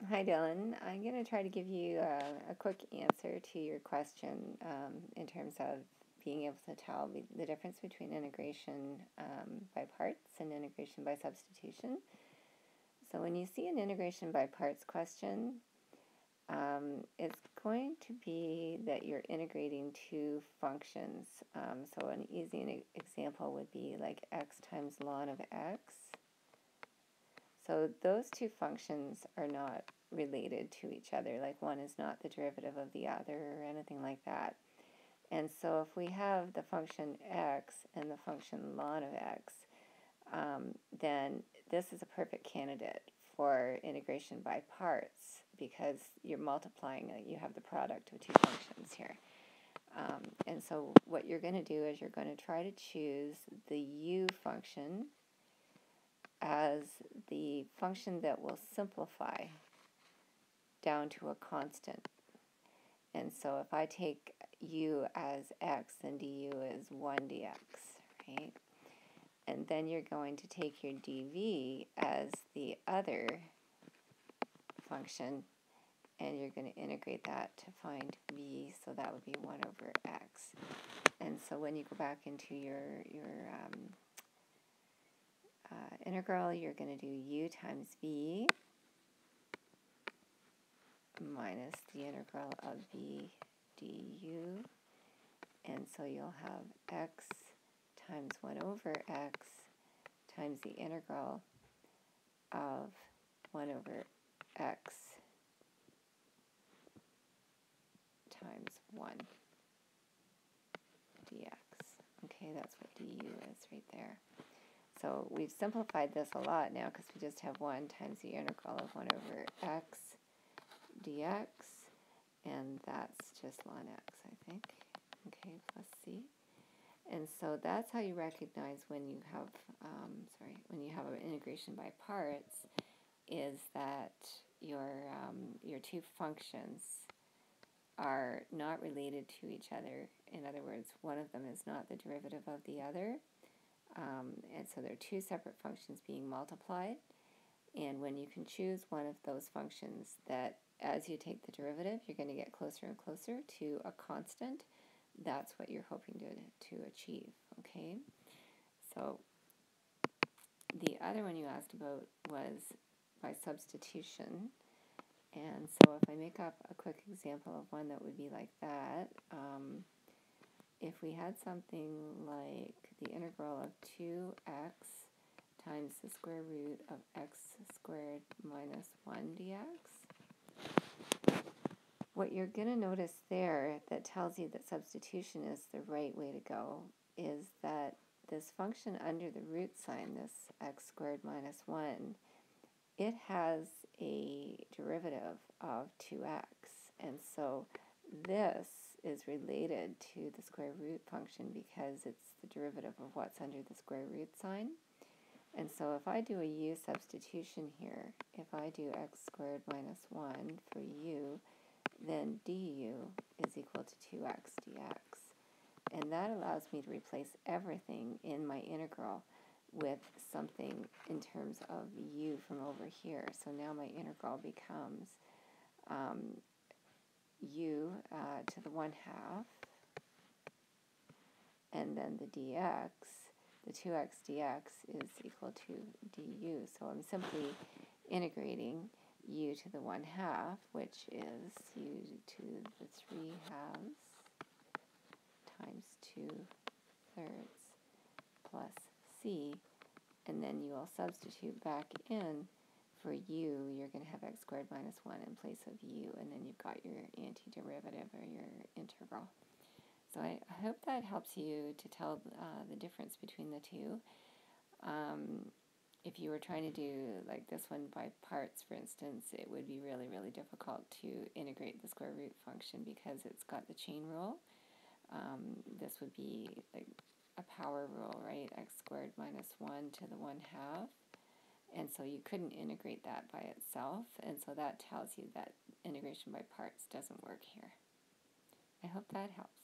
Hi, Dylan. I'm going to try to give you a quick answer to your question in terms of being able to tell the difference between integration by parts and integration by substitution. So when you see an integration by parts question, it's going to be that you're integrating two functions. So an easy example would be like x times ln of x. So those two functions are not related to each other, like one is not the derivative of the other or anything like that. And so if we have the function x and the function ln of x, then this is a perfect candidate for integration by parts because you're multiplying, you have the product of two functions here. And so what you're going to do is you're going to try to choose the u function as the function that will simplify down to a constant. And so if I take u as x, then du is 1 dx, right? And then you're going to take your dv as the other function, and you're going to integrate that to find v, so that would be 1 over x. And so when you go back into your integral, you're going to do u times v minus the integral of v du, and so you'll have x times 1 over x times the integral of 1 over x times 1 dx. Okay, that's what du is right there. So we've simplified this a lot now because we just have 1 times the integral of 1 over x dx, and that's just ln x, I think. Okay, plus c. And so that's how you recognize when you have, an integration by parts, is that your two functions are not related to each other. In other words, one of them is not the derivative of the other. And so they're two separate functions being multiplied. And when you can choose one of those functions that as you take the derivative, you're going to get closer and closer to a constant, that's what you're hoping to achieve, okay? So the other one you asked about was by substitution. And so if I make up a quick example of one that would be like that, if we had something like the integral of 2x times the square root of x squared minus 1 dx, what you're going to notice there that tells you that substitution is the right way to go is that this function under the root sign, this x squared minus 1, it has a derivative of 2x. And so this is related to the square root function because it's the derivative of what's under the square root sign. And so if I do a u substitution here, if I do x squared minus 1 for u, then du is equal to 2x dx. And that allows me to replace everything in my integral with something in terms of u from over here. So now my integral becomes u to the 1/2, and then the dx, the 2x dx is equal to du. So I'm simply integrating u to the 1/2, which is u to the 3/2 times 2/3 plus c, and then you will substitute back in for u, you're going to have x squared minus 1 in place of u, and then you've got your antiderivative or your integral. So I hope that helps you to tell the difference between the two. If you were trying to do like this one by parts, for instance, it would be really, really difficult to integrate the square root function because it's got the chain rule. This would be like a power rule, right? X squared minus 1 to the 1/2. And so you couldn't integrate that by itself. And so that tells you that integration by parts doesn't work here. I hope that helps.